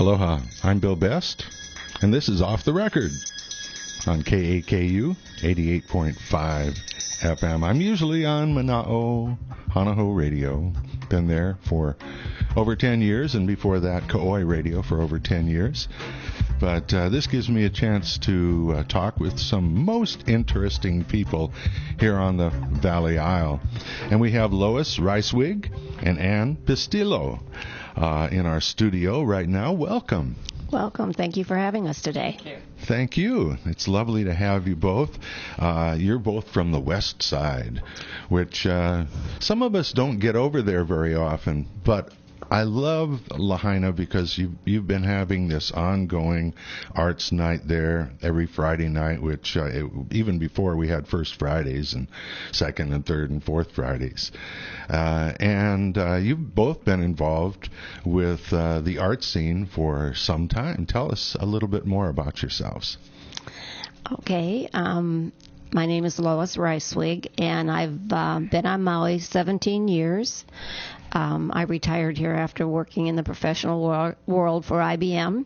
Aloha, I'm Bill Best, and this is Off the Record on AKAKU 88.5 FM. I'm usually on Mana'o, Hanaho Radio. Been there for over 10 years, and before that, Kauai Radio for over 10 years. But this gives me a chance to talk with some most interesting people here on the Valley Isle. And we have Lois Reiswig and Ann Pistillo in our studio right now. Welcome. Welcome. Thank you for having us today. Thank you. Thank you. It's lovely to have you both. You're both from the west side, which some of us don't get over there very often, but I love Lahaina because you've been having this ongoing arts night there every Friday night, which even before we had First Fridays and Second and Third and Fourth Fridays. And you've both been involved with the art scene for some time. Tell us a little bit more about yourselves. Okay. My name is Lois Reiswig, and I've been on Maui 17 years. I retired here after working in the professional world for IBM,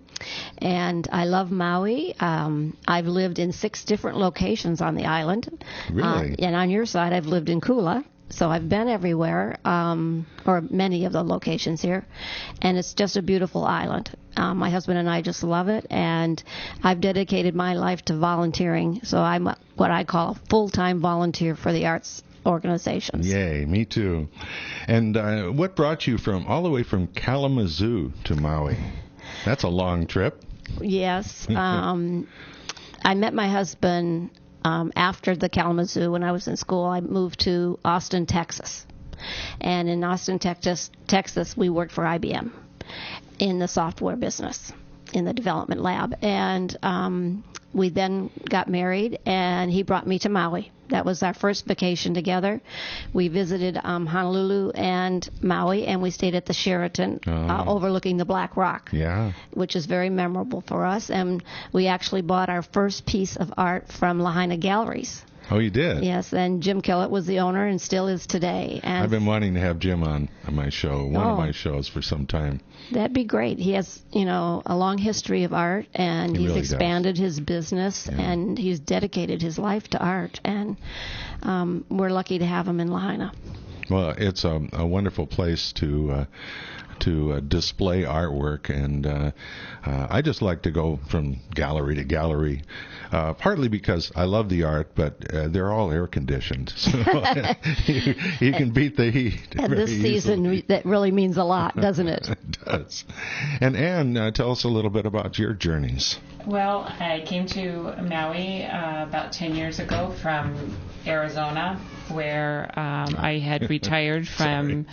and I love Maui. I've lived in 6 different locations on the island. Really? And on your side, I've lived in Kula, so I've been everywhere, or many of the locations here, and it's just a beautiful island. My husband and I just love it, and I've dedicated my life to volunteering, so I'm what I call a full-time volunteer for the arts organizations. Yay, me too. And what brought you all the way from Kalamazoo to Maui? That's a long trip. Yes. I met my husband after the Kalamazoo. When I was in school, I moved to Austin, Texas. And in Austin, Texas, we worked for IBM in the software business, in the development lab. And we then got married, and he brought me to Maui. That was our first vacation together. We visited Honolulu and Maui, and we stayed at the Sheraton overlooking the Black Rock, which is very memorable for us. And we actually bought our first piece of art from Lahaina Galleries. Oh, you did? Yes, and Jim Kellett was the owner and still is today. And I've been wanting to have Jim on my show, one of my shows for some time. That'd be great. He has, a long history of art, and he's really expanded his business, and he's dedicated his life to art, and we're lucky to have him in Lahaina. Well, it's a wonderful place to display artwork, and I just like to go from gallery to gallery, partly because I love the art, but they're all air conditioned, so you can beat the heat. And this season, that really means a lot, doesn't it? It does. And Ann, tell us a little bit about your journeys. Well, I came to Maui about 10 years ago from Arizona, where I had retired from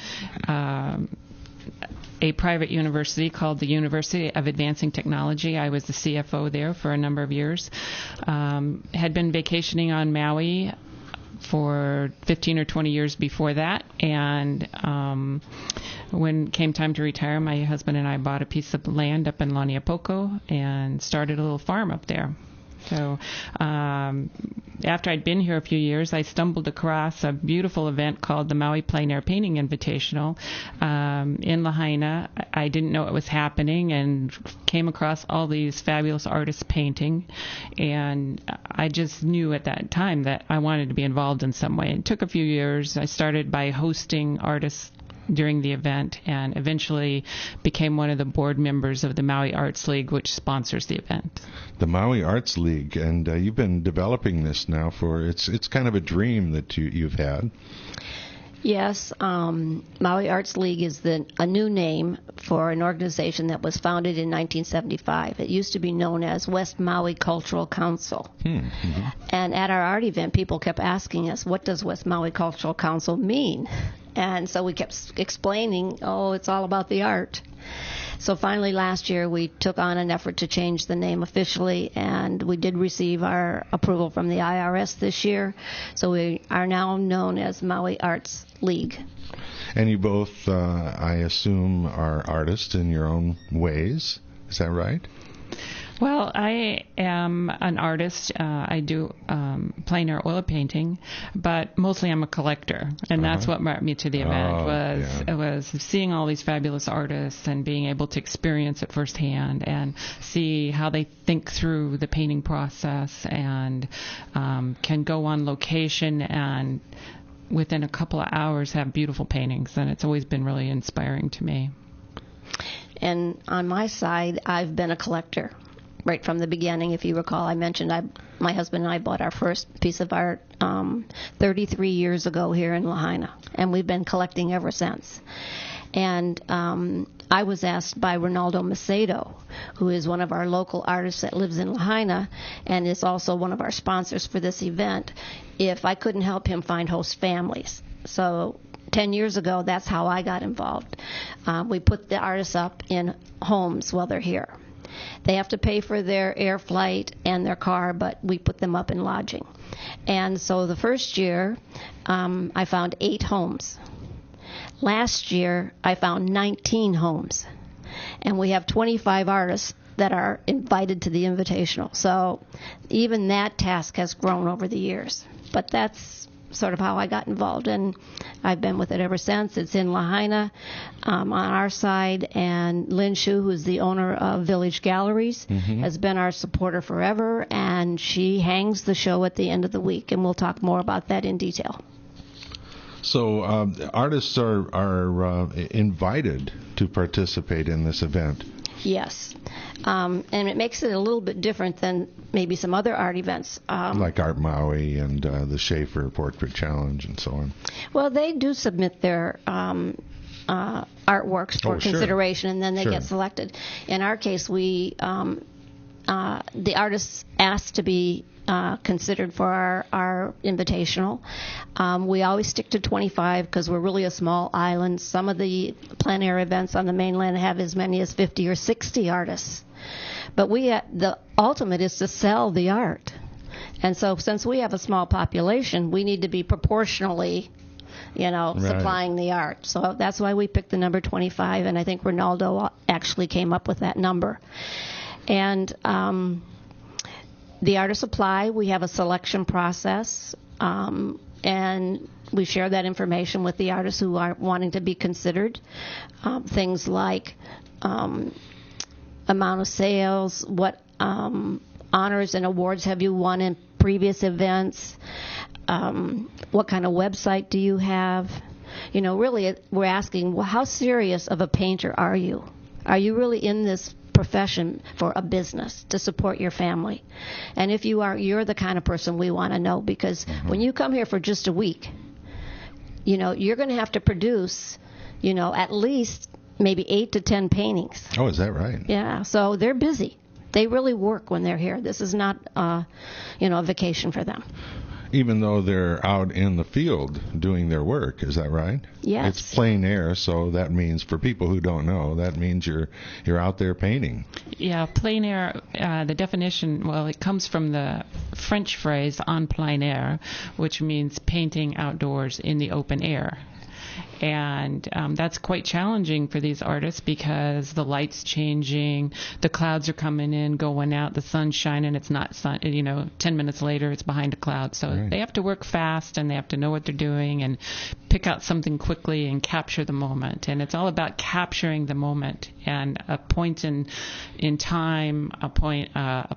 a private university called the University of Advancing Technology. I was the CFO there for a number of years. Had been vacationing on Maui for 15 or 20 years before that, and when it came time to retire, my husband and I bought a piece of land up in Laniapoko and started a little farm up there. So after I'd been here a few years, I stumbled across a beautiful event called the MauiPleinAirPainting Invitational in Lahaina. I didn't know it was happening and came across all these fabulous artists painting, and I just knew at that time that I wanted to be involved in some way. It took a few years. I started by hosting artists during the event, and eventually became one of the board members of the Maui Arts League, which sponsors the event. The Maui Arts League, and you've been developing this now for, it's kind of a dream that you've had. Yes, Maui Arts League is a new name for an organization that was founded in 1975. It used to be known as West Maui Cultural Council. Mm-hmm. And at our art event, people kept asking us, what does West Maui Cultural Council mean? And so we kept explaining, it's all about the art. So finally last year we took on an effort to change the name officially, and we did receive our approval from the IRS this year. So we are now known as Maui Arts League. And you both, I assume, are artists in your own ways. Is that right? Well, I am an artist. I do plein air oil painting, but mostly I'm a collector, and that's what brought me to the event. Was seeing all these fabulous artists and being able to experience it firsthand and see how they think through the painting process and can go on location and within a couple of hours have beautiful paintings, and it's always been really inspiring to me. And on my side, I've been a collector right from the beginning. If you recall, I mentioned my husband and I bought our first piece of art 33 years ago here in Lahaina, and we've been collecting ever since. And I was asked by Ronaldo Macedo, who is one of our local artists that lives in Lahaina and is also one of our sponsors for this event, if I couldn't help him find host families. So 10 years ago, that's how I got involved. We put the artists up in homes while they're here. They have to pay for their air flight and their car, but we put them up in lodging. And so the first year, I found 8 homes. Last year, I found 19 homes. And we have 25 artists that are invited to the Invitational. So even that task has grown over the years. But that's sort of how I got involved, and I've been with it ever since. It's in Lahaina on our side, and Lynn Shu, who's the owner of Village Galleries, has been our supporter forever, and she hangs the show at the end of the week, and we'll talk more about that in detail. So artists are invited to participate in this event. Yes. And it makes it a little bit different than maybe some other art events. Like Art Maui and the Schaefer Portrait Challenge and so on. Well, they do submit their artworks for consideration, and then they get selected. In our case, the artists asked to be considered for our Invitational. We always stick to 25 because we're really a small island. Some of the plein air events on the mainland have as many as 50 or 60 artists. But the ultimate is to sell the art. And so since we have a small population, we need to be proportionally, supplying the art. So that's why we picked the number 25, and I think Ronaldo actually came up with that number. And the artists apply. We have a selection process, and we share that information with the artists who are wanting to be considered. Things like amount of sales, what honors and awards have you won in previous events, what kind of website do you have. Really we're asking, well, how serious of a painter are you? Are you really in this profession for a business to support your family? And if you are, you're the kind of person we want to know, because when you come here for just a week, you're going to have to produce, at least maybe 8 to 10 paintings. Oh, is that right? Yeah, so they're busy. They really work when they're here. This is not, a vacation for them. Even though they're out in the field doing their work, is that right? Yes. It's plein air, so that means, for people who don't know, that means you're out there painting. Yeah, plein air, the definition, it comes from the French phrase en plein air, which means painting outdoors in the open air. And that's quite challenging for these artists because the light's changing, the clouds are coming in, going out, the sun's shining, it's not sun, 10 minutes later it's behind a cloud. So they have to work fast, and they have to know what they're doing and pick out something quickly and capture the moment. And it's all about capturing the moment and a point in time, a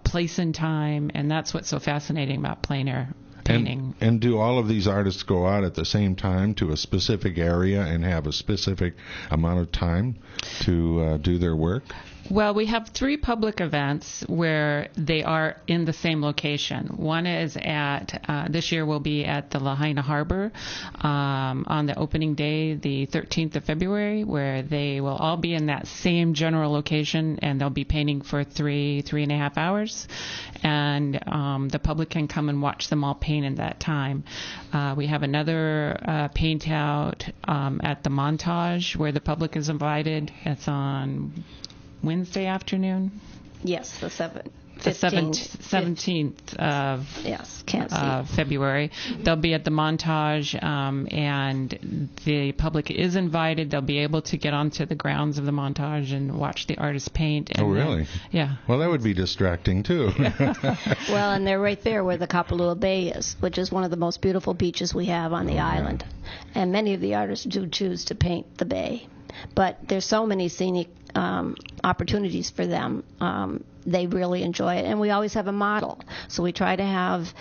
place in time, and that's what's so fascinating about plein air painting. And do all of these artists go out at the same time to a specific area and have a specific amount of time to do their work? Well, we have 3 public events where they are in the same location. One is this year will be at the Lahaina Harbor on the opening day, the 13th of February, where they will all be in that same general location, and they'll be painting for 3.5 hours. And the public can come and watch them all paint in that time. We have another paint out at the Montage where the public is invited. It's on Wednesday afternoon. Yes, the 7th. the 15th. 17th of Yes, can't see. February. They'll be at the Montage, and the public is invited. They'll be able to get onto the grounds of the Montage and watch the artists paint. And, Oh, really? Yeah. Well, that would be distracting, too. Well, and they're right there where the Kapalua Bay is, which is one of the most beautiful beaches we have on the island. And many of the artists do choose to paint the bay. But there's so many scenic opportunities for them. They really enjoy it. And we always have a model. So we try to have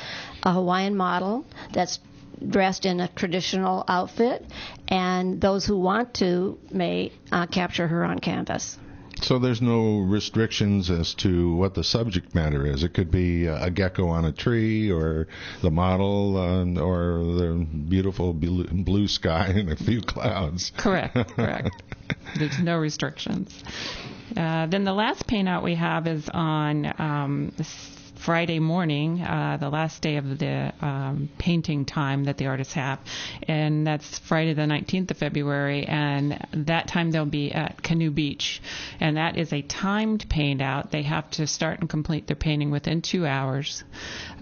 a Hawaiian model that's dressed in a traditional outfit, and those who want to may capture her on canvas. So there's no restrictions as to what the subject matter is. It could be a gecko on a tree, or the model, or the beautiful blue sky and a few clouds. Correct. There's no restrictions. Then the last paint out we have is on Friday morning, the last day of the painting time that the artists have, and that's Friday the 19th of February, and that time they'll be at Canoe Beach, and that is a timed paint out. They have to start and complete their painting within 2 hours.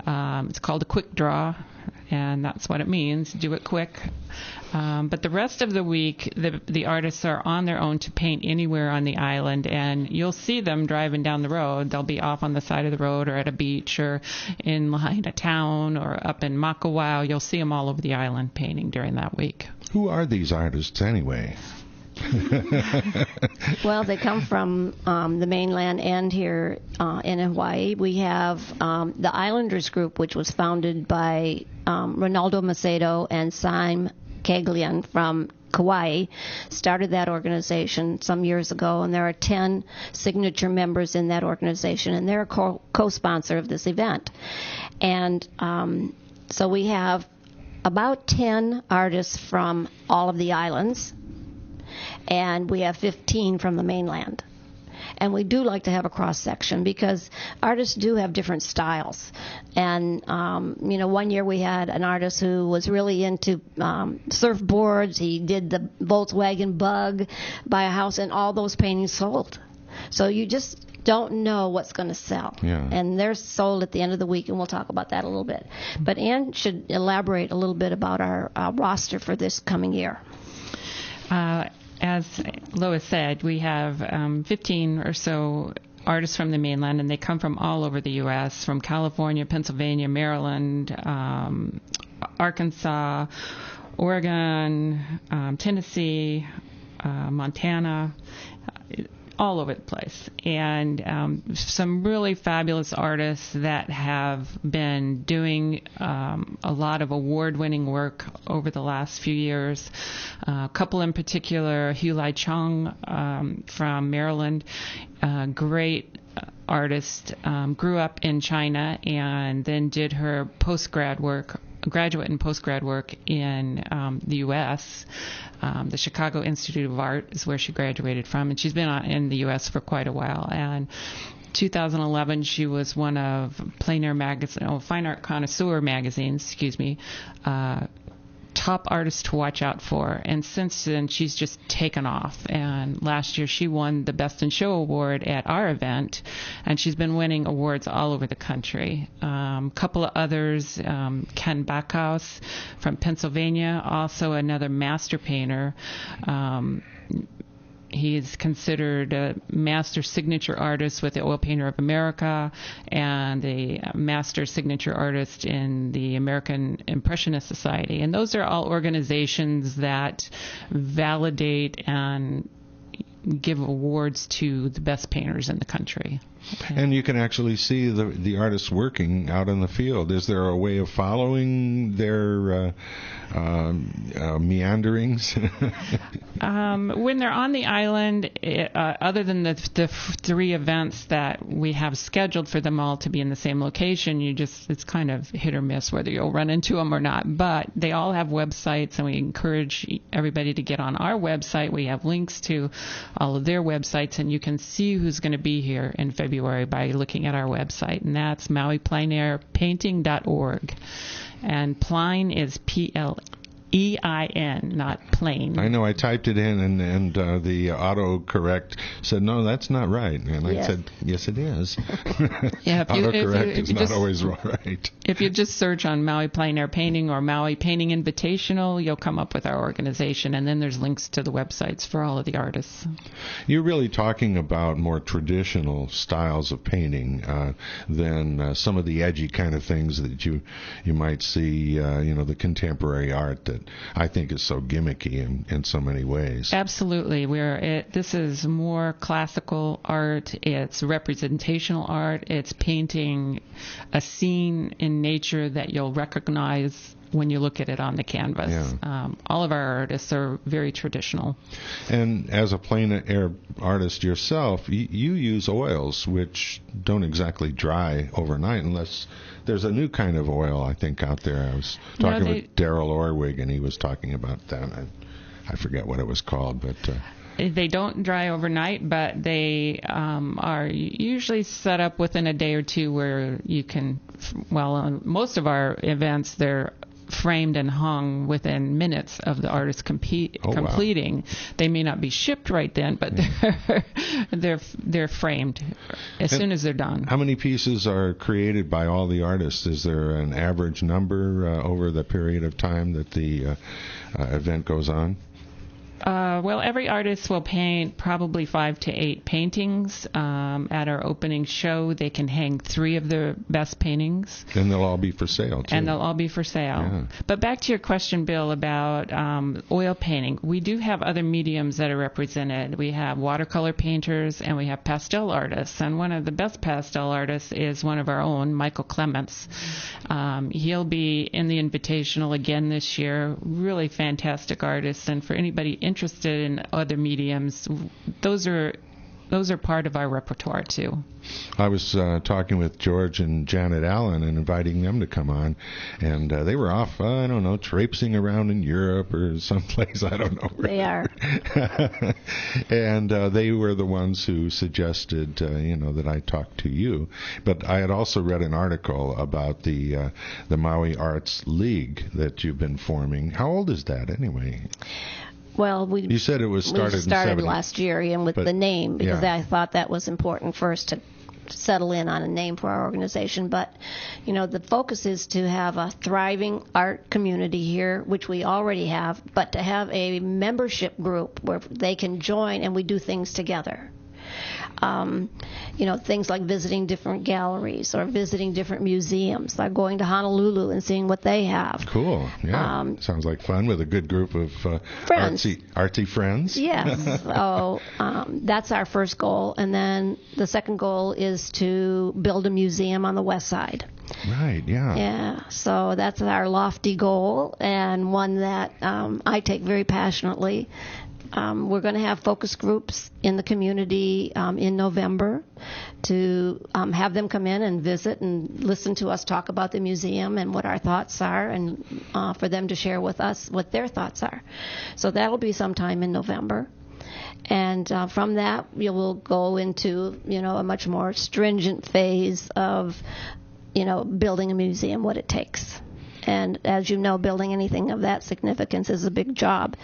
It's called a quick draw, and that's what it means, do it quick. But the rest of the week, the artists are on their own to paint anywhere on the island, and you'll see them driving down the road. They'll be off on the side of the road or at a beach or in Lahaina town or up in Makawao. You'll see them all over the island painting during that week. Who are these artists anyway? Well, they come from the mainland and here in Hawaii. We have the Islanders Group, which was founded by Ronaldo Macedo and Syme Kaglian from Kauai, started that organization some years ago, and there are 10 signature members in that organization, and they're a co-sponsor of this event. And so we have about 10 artists from all of the islands, and we have 15 from the mainland. And we do like to have a cross-section because artists do have different styles. And, one year we had an artist who was really into surfboards. He did the Volkswagen Bug by a house, and all those paintings sold. So you just don't know what's going to sell. Yeah. And they're sold at the end of the week, and we'll talk about that a little bit. But Ann should elaborate a little bit about our roster for this coming year. As Lois said, we have 15 or so artists from the mainland, and they come from all over the U.S., from California, Pennsylvania, Maryland, Arkansas, Oregon, Tennessee, Montana, all over the place. And some really fabulous artists that have been doing a lot of award-winning work over the last few years. A couple in particular, Hu Lai Chong from Maryland, great artist, grew up in China and then did her graduate and postgrad work in the U.S. The Chicago Institute of Art is where she graduated from, and she's been in the U.S. for quite a while. And 2011, she was one of Fine Art Connoisseur magazine's, top artist to watch out for. And since then, she's just taken off. And last year, she won the Best in Show award at our event, and she's been winning awards all over the country. Couple of others, Ken Backhouse from Pennsylvania, also another master painter. He's considered a master signature artist with the Oil Painter of America and a master signature artist in the American Impressionist Society. And those are all organizations that validate and give awards to the best painters in the country. And you can actually see the artists working out in the field. Is there a way of following their meanderings? When they're on the island, other than the 3 events that we have scheduled for them all to be in the same location, it's kind of hit or miss whether you'll run into them or not. But they all have websites, and we encourage everybody to get on our website. We have links to all of their websites, and you can see who's going to be here in February by looking at our website, and that's MauiPleinAirPainting.org. And Plein is Plein. Plein, not plain. I know. I typed it in, and the autocorrect said, "No, that's not right." And I said, "Yes, it is." Yeah, autocorrect is not always right. If you just search on Maui Plein Air Painting or Maui Painting Invitational, you'll come up with our organization, and then there's links to the websites for all of the artists. You're really talking about more traditional styles of painting than some of the edgy kind of things that you might see, the contemporary art that I think is so gimmicky in so many ways. Absolutely. This is more classical art. It's representational art. It's painting a scene in nature that you'll recognize when you look at it on the canvas. Yeah. All of our artists are very traditional. And as a plein air artist yourself, you use oils which don't exactly dry overnight unless there's a new kind of oil, I think, out there. I was talking with Daryl Orwig, and he was talking about that. I forget what it was called, but... They don't dry overnight, but they are usually set up within a day or two where you can, on most of our events, they're framed and hung within minutes of the artist completing. Wow. They may not be shipped right then, but they're framed as soon as they're done. How many pieces are created by all the artists? Is there an average number over the period of time that the event goes on? Every artist will paint probably 5 to 8 paintings. At our opening show, they can hang 3 of their best paintings. And they'll all be for sale, too. And they'll all be for sale. Yeah. But back to your question, Bill, about oil painting. We do have other mediums that are represented. We have watercolor painters and we have pastel artists. And one of the best pastel artists is one of our own, Michael Clements. He'll be in the Invitational again this year. Really fantastic artist. And for anybody interested in other mediums, those are part of our repertoire too. I was talking with George and Janet Allen and inviting them to come on, and they were off, I don't know, traipsing around in Europe or someplace, I don't know where. They are. And they were the ones who suggested, that I talk to you. But I had also read an article about the Maui Arts League that you've been forming. How old is that anyway? Well, you said it was started in 70. Last year, and with the name, because I thought that was important first to settle in on a name for our organization. But, the focus is to have a thriving art community here, which we already have, but to have a membership group where they can join and we do things together. Things like visiting different galleries or visiting different museums, like going to Honolulu and seeing what they have. Cool. Yeah. Sounds like fun with a good group of friends. Artsy friends. Yes. So that's our first goal. And then the second goal is to build a museum on the west side. Right, yeah. Yeah, so that's our lofty goal and one that I take very passionately. We're going to have focus groups in the community in November to have them come in and visit and listen to us talk about the museum and what our thoughts are, and for them to share with us what their thoughts are. So that'll be sometime in November. And from that, we will go into, a much more stringent phase of, building a museum, what it takes. And as you know, building anything of that significance is a big job.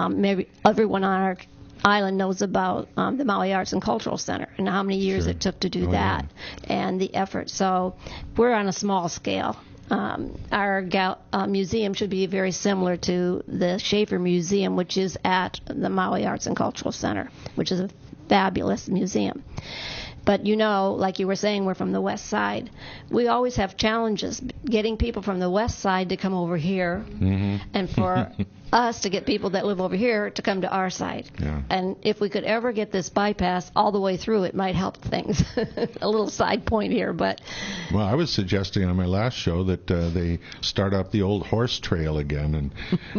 Maybe everyone on our island knows about the Maui Arts and Cultural Center and how many years it took to do that and the effort. So we're on a small scale. Our museum should be very similar to the Schaefer Museum, which is at the Maui Arts and Cultural Center, which is a fabulous museum. But like you were saying, we're from the west side. We always have challenges getting people from the west side to come over here, and for us to get people that live over here to come to our side. Yeah. And if we could ever get this bypass all the way through, it might help things. A little side point here, but... Well, I was suggesting on my last show that they start up the old horse trail again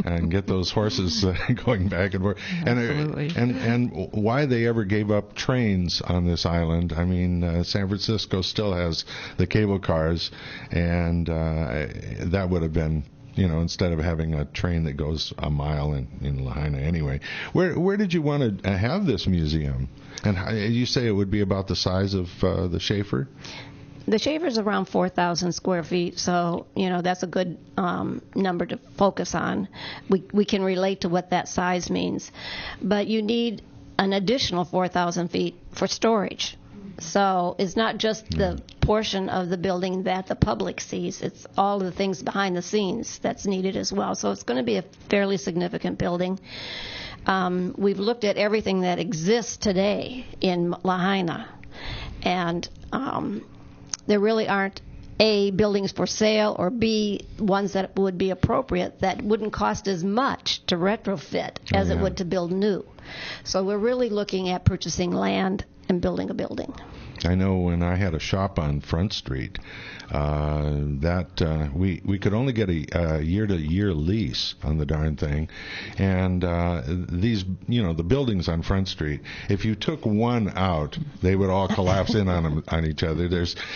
and get those horses going back and forth. Absolutely. And why they ever gave up trains on this island. I mean, San Francisco still has the cable cars, and that would have been... instead of having a train that goes a mile in Lahaina anyway. Where did you want to have this museum? And you say it would be about the size of the Schaefer? The shaver's around 4,000 square feet, so, that's a good number to focus on. We can relate to what that size means. But you need an additional 4,000 feet for storage. So it's not just the portion of the building that the public sees. It's all the things behind the scenes that's needed as well. So it's going to be a fairly significant building. We've looked at everything that exists today in Lahaina, and there really aren't A, buildings for sale, or B, ones that would be appropriate that wouldn't cost as much to retrofit as it would to build new. So we're really looking at purchasing land and building a building. I know when I had a shop on Front Street, we could only get a year-to-year lease on the darn thing, and these, the buildings on Front Street, if you took one out, they would all collapse in on each other.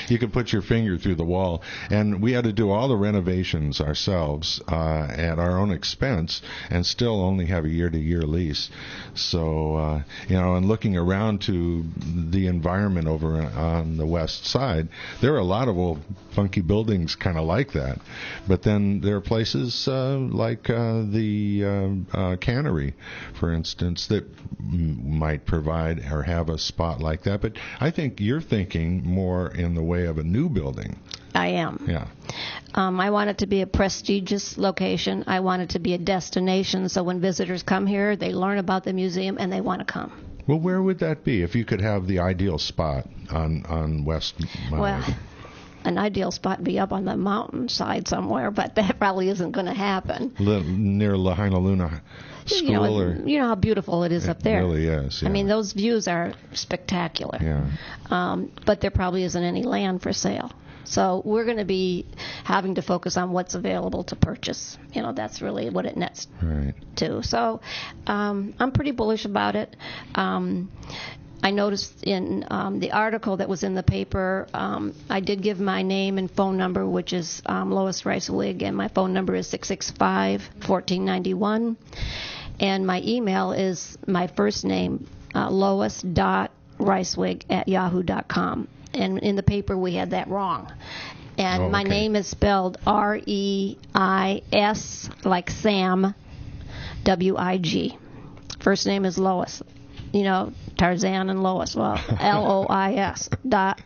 You could put your finger through the wall, and we had to do all the renovations ourselves at our own expense, and still only have a year-to-year lease. So, and looking around to the environment over on the west side, there are a lot of old funky buildings kind of like that. But then there are places like the cannery, for instance, that might provide or have a spot like that. But I think you're thinking more in the way of a new building. I am. Yeah. I want it to be a prestigious location. I want it to be a destination, so when visitors come here, they learn about the museum and they want to come. Well, where would that be if you could have the ideal spot on West Maui? Well, an ideal spot would be up on the mountainside somewhere, but that probably isn't going to happen. Near Lahaina Luna School? You know how beautiful it is up there. It really is, yeah. I mean, those views are spectacular. Yeah. But there probably isn't any land for sale. So we're going to be having to focus on what's available to purchase. That's really what it nets to. So I'm pretty bullish about it. I noticed in the article that was in the paper, I did give my name and phone number, which is Lois Reiswig, and my phone number is 665-1491. And my email is my first name, lois.reiswig@yahoo.com. And in the paper we had that wrong. And my name is spelled Reis, like Sam, Wig. First name is Lois. Tarzan and Lois. Well, Lois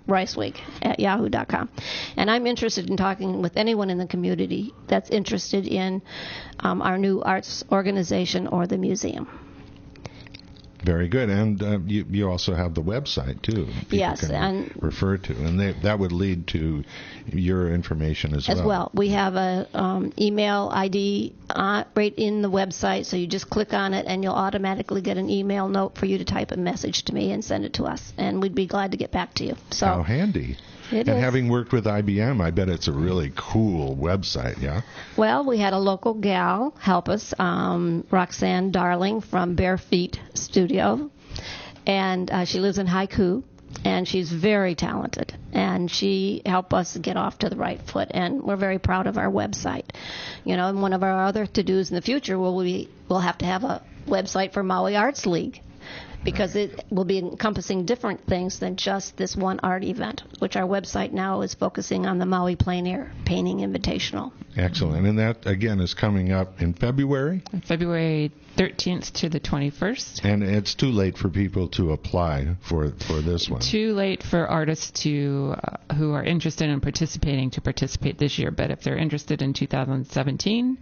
.reiswig@yahoo.com. And I'm interested in talking with anyone in the community that's interested in our new arts organization or the museum. Very good. And you also have the website, too. Yes. And refer to. And that would lead to your information as well. We have a email ID right in the website, so you just click on it, and you'll automatically get an email note for you to type a message to me and send it to us. And we'd be glad to get back to you. So how handy. It and is. Having worked with IBM, I bet it's a really cool website, yeah? Well, we had a local gal help us, Roxanne Darling from Bare Feet Studio, and she lives in AKAKU, and she's very talented, and she helped us get off to the right foot, and we're very proud of our website. And one of our other to-dos in the future we'll have to have a website for Maui Arts League, because it will be encompassing different things than just this one art event, which our website now is focusing on the Maui Plein Air Painting Invitational. Excellent. And that, again, is coming up in February? February 13th to the 21st. And it's too late for people to apply for this one. Too late for artists who are interested in participating to participate this year. But if they're interested in 2017,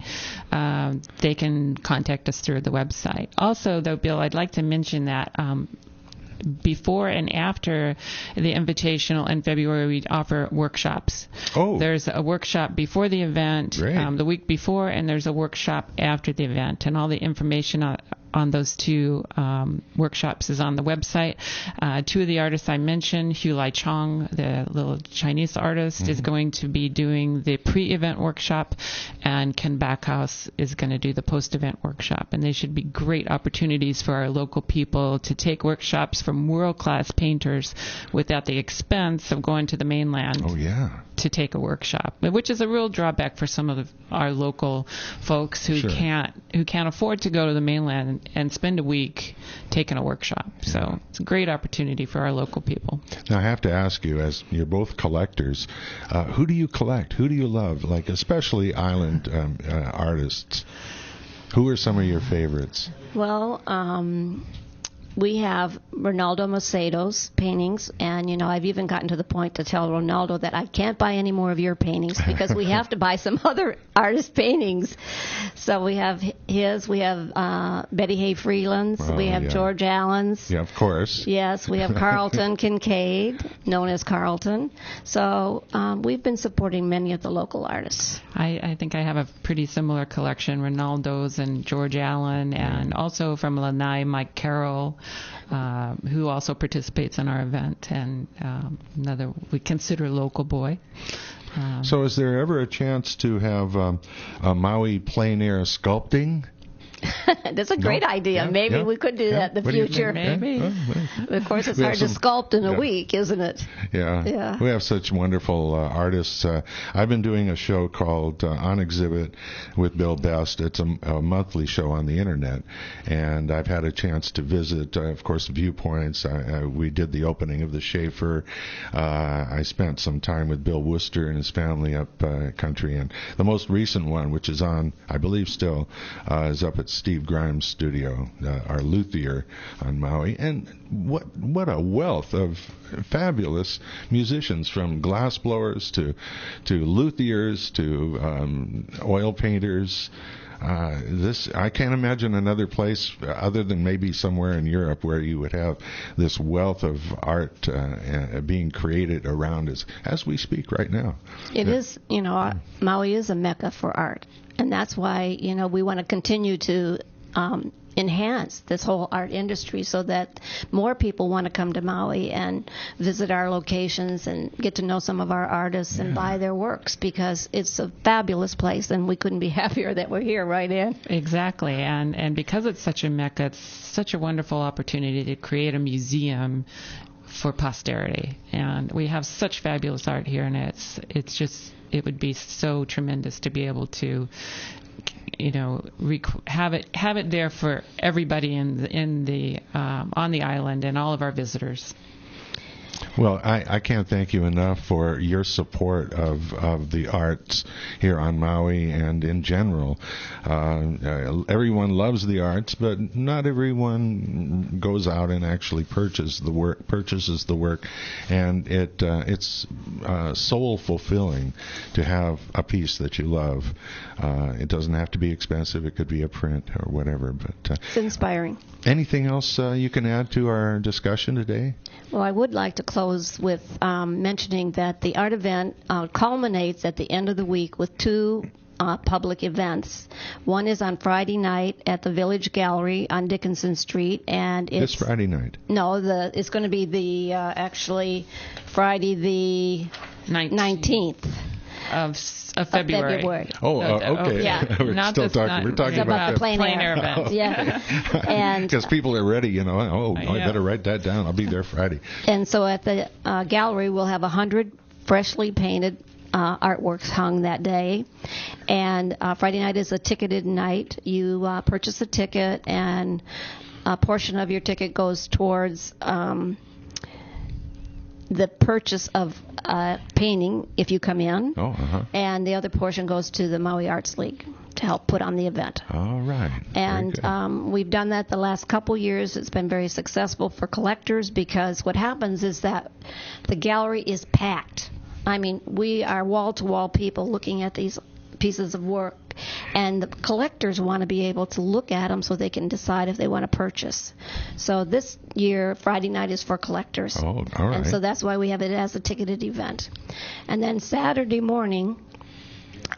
they can contact us through the website. Also, though, Bill, I'd like to mention that before and after the Invitational in February, we offer workshops. Oh. There's a workshop before the event, the week before, and there's a workshop after the event. And all the information on those two workshops is on the website. Two of the artists I mentioned, Hu Lai Chong, the little Chinese artist, is going to be doing the pre-event workshop, and Ken Backhouse is going to do the post-event workshop. And they should be great opportunities for our local people to take workshops from world-class painters without the expense of going to the mainland. Oh, yeah. To take a workshop, which is a real drawback for some of our local folks who can't afford to go to the mainland and spend a week taken a workshop. So it's a great opportunity for our local people. Now, I have to ask you, as you're both collectors, who do you collect? Who do you love? Like, especially island artists. Who are some of your favorites? Well, we have Ronaldo Macedo's paintings, and, I've even gotten to the point to tell Ronaldo that I can't buy any more of your paintings because we have to buy some other artist paintings. So we have his, we have Betty Hay Freeland's, we have George Allen's. Yeah, of course. Yes, we have Carlton Kincaid, known as Carlton. So we've been supporting many of the local artists. I think I have a pretty similar collection, Ronaldo's and George Allen, and also from Lanai, Mike Carroll, who also participates in our event, and another we consider local boy. So is there ever a chance to have a Maui plein air sculpting? That's a great idea. Yeah, Maybe yeah, we could do that in the future. Maybe. Of course, it's We hard have to sculpt in a yeah. week, isn't it? Yeah. We have such wonderful artists. I've been doing a show called On Exhibit with Bill Best. It's a monthly show on the internet, and I've had a chance to visit, of course, Viewpoints. We did the opening of the Schaefer. I spent some time with Bill Worcester and his family up country, and the most recent one, which is on, I believe still, is up at Steve Grimes' studio, our luthier on Maui. And what a wealth of fabulous musicians, from glassblowers to luthiers to oil painters. I can't imagine another place other than maybe somewhere in Europe where you would have this wealth of art being created around us as we speak right now. It is, Maui is a mecca for art. And that's why, we want to continue to enhance this whole art industry so that more people want to come to Maui and visit our locations and get to know some of our artists and buy their works, because it's a fabulous place, and we couldn't be happier that we're here, right, Ann? Exactly. And because it's such a mecca, it's such a wonderful opportunity to create a museum for posterity. And we have such fabulous art here, and it would be so tremendous to be able to have it there for everybody on the island and all of our visitors. Well, I can't thank you enough for your support of the arts here on Maui and in general. Everyone loves the arts, but not everyone goes out and actually purchases the work, and it's soul fulfilling to have a piece that you love. It doesn't have to be expensive; it could be a print or whatever. But it's inspiring. Anything else you can add to our discussion today? Well, I would like to close with mentioning that the art event culminates at the end of the week with two public events. One is on Friday night at the Village Gallery on Dickinson Street, and it's this Friday night. No, it's going to be the actually Friday the 19th. Of February. Oh, okay. Yeah. We're still talking. We're talking about the Plein Air event. Yeah. And because people are ready, I better write that down. I'll be there Friday. And so at the gallery, we'll have 100 freshly painted artworks hung that day. And Friday night is a ticketed night. You purchase a ticket, and a portion of your ticket goes towards the purchase of painting if you come in, and the other portion goes to the Maui Arts League to help put on the event. All right. And we've done that the last couple years. It's been very successful for collectors, because what happens is that the gallery is packed. I mean, we are wall-to-wall people looking at these pieces of work, and the collectors want to be able to look at them so they can decide if they want to purchase. So this year, Friday night is for collectors. Oh, all right. And so that's why we have it as a ticketed event. And then Saturday morning,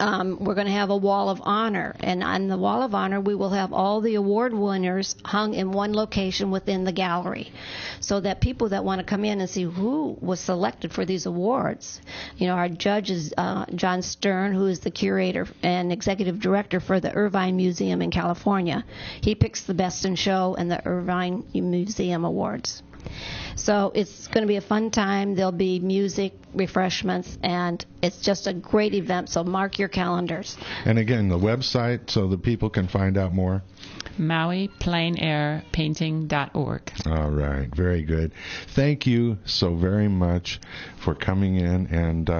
we're going to have a wall of honor. And on the wall of honor, we will have all the award winners hung in one location within the gallery, so that people that want to come in and see who was selected for these awards. Our judge is John Stern, who is the curator and executive director for the Irvine Museum in California. He picks the best in show and the Irvine Museum Awards. So it's going to be a fun time. There'll be music, refreshments, and it's just a great event. So mark your calendars. And again, the website so that people can find out more. MauiPleinAirPainting.org. All right, very good. Thank you so very much for coming in. And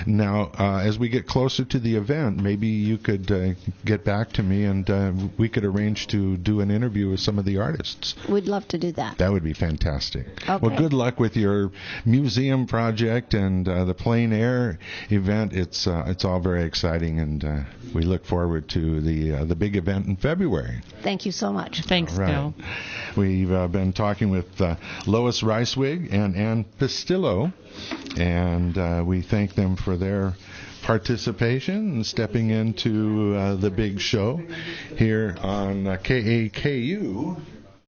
now, as we get closer to the event, maybe you could get back to me and we could arrange to do an interview with some of the artists. We'd love to do that. That would be fantastic. Okay. Well, good luck with your museum project and the Plein Air event. It's all very exciting, and we look forward to the big event in February. Thank you so much. Thanks, Right. Bill. We've been talking with Lois Reiswig and Ann Pistillo, and we thank them for their participation and stepping into the big show here on KAKU